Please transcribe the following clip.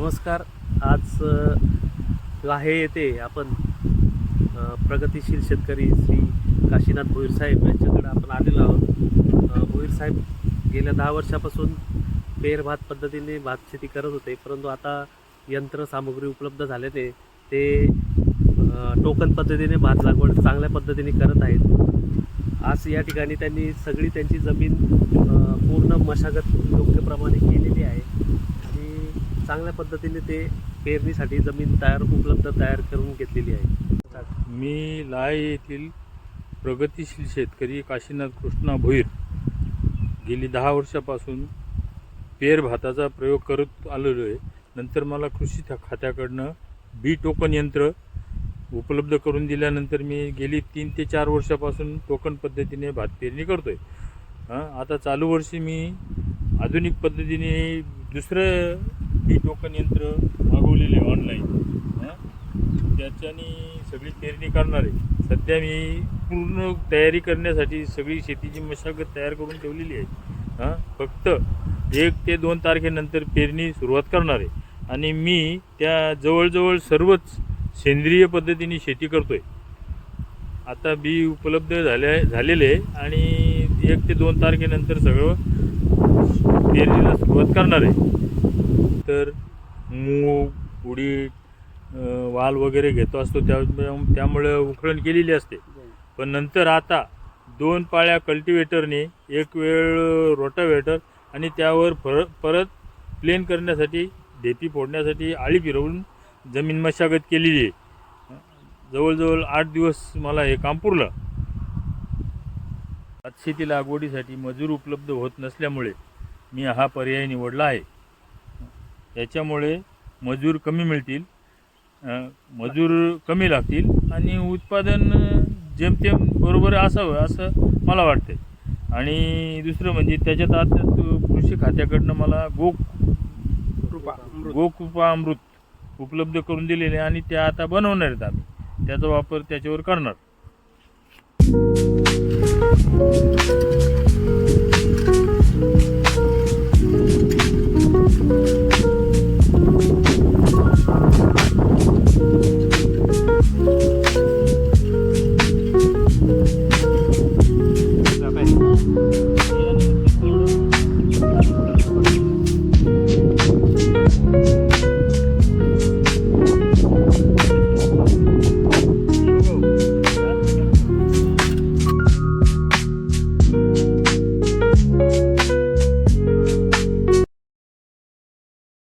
नमस्कार. आज आहे येथे आपण प्रगतिशील शेतकरी श्री काशीनाथ भोईर साहेब यांच्याकडे आपण आलेलो आहोत. भोईर साहेब गेल्या 10 वर्षापासून पेर भात पद्धतीने भात शेती करत होते, परंतु आता यंत्रसामुग्री उपलब्ध झाल्याने ते टोकन पद्धतीने भात लागवड चांगल्या पद्धतीने करत आहेत. आज या ठिकाणी त्यांनी सगळी त्यांची जमीन पूर्ण मशागत योग्यप्रमाणे केलेली आहे आणि चांगल्या पद्धतीने ते पेरणीसाठी जमीन उपलब्ध तयार करून घेतलेली आहे. मी लाय येथील प्रगतिशील शेतकरी काशीनाथ कृष्णा भोईर गेली 10 वर्षापासून पेर भाताचा प्रयोग करत आलेलो आहे. नंतर मला कृषी खात्याकडनं बी टोकन यंत्र उपलब्ध करून दिल्यानंतर मी गेली 3 ते 4 वर्षापासून टोकन पद्धतीने भात पेरणी करतोय. आता चालू वर्षी मी आधुनिक पद्धतीने दुसरं बी टोकन यंत्र मागवलेले ऑनलाईन, त्याच्याने सगळी पेरणी करणार आहे. सध्या मी पूर्ण तयारी करण्यासाठी सगळी शेतीची मशागत तयार करून ठेवलेली आहे. फक्त 1 ते 2 तारखेनंतर पेरणी सुरुवात करणार आहे आणि मी त्या जवळजवळ सर्वच सेंद्रिय पद्धतीने शेती करतोय. आता बी उपलब्ध झालेले आणि 1 ते 2 तारखेनंतर सगळं पेरणीला सुरुवात करणार आहे. तर मूग, उडीद, वाल वगैरे घेतो असतो, त्यामुळे उखळण केलेली असते. पण नंतर आता 2 पाळ्या कल्टिवेटरने, 1 वेळ रोटावेटर आणि त्यावर परत प्लेन करण्यासाठी, ढेपी फोडण्यासाठी आळी फिरवून जमीन मशागत केलेली आहे. जवळजवळ 8 दिवस मला हे काम पुरलं. भातशेती लागवडीसाठी मजूर उपलब्ध होत नसल्यामुळे मी हा पर्याय निवडला आहे. याच्यामुळे मजूर कमी मिळतील, मजूर कमी लागतील आणि उत्पादन जेमतेम बरोबर असावं असं मला वाटते. आणि दुसरं म्हणजे त्याच्यात आता कृषी खात्याकडनं मला गोकृपा अमृत उपलब्ध करून दिलेले आणि त्या आता बनवणार आहेत. आम्ही त्याचा वापर त्याच्यावर करणार. Okay.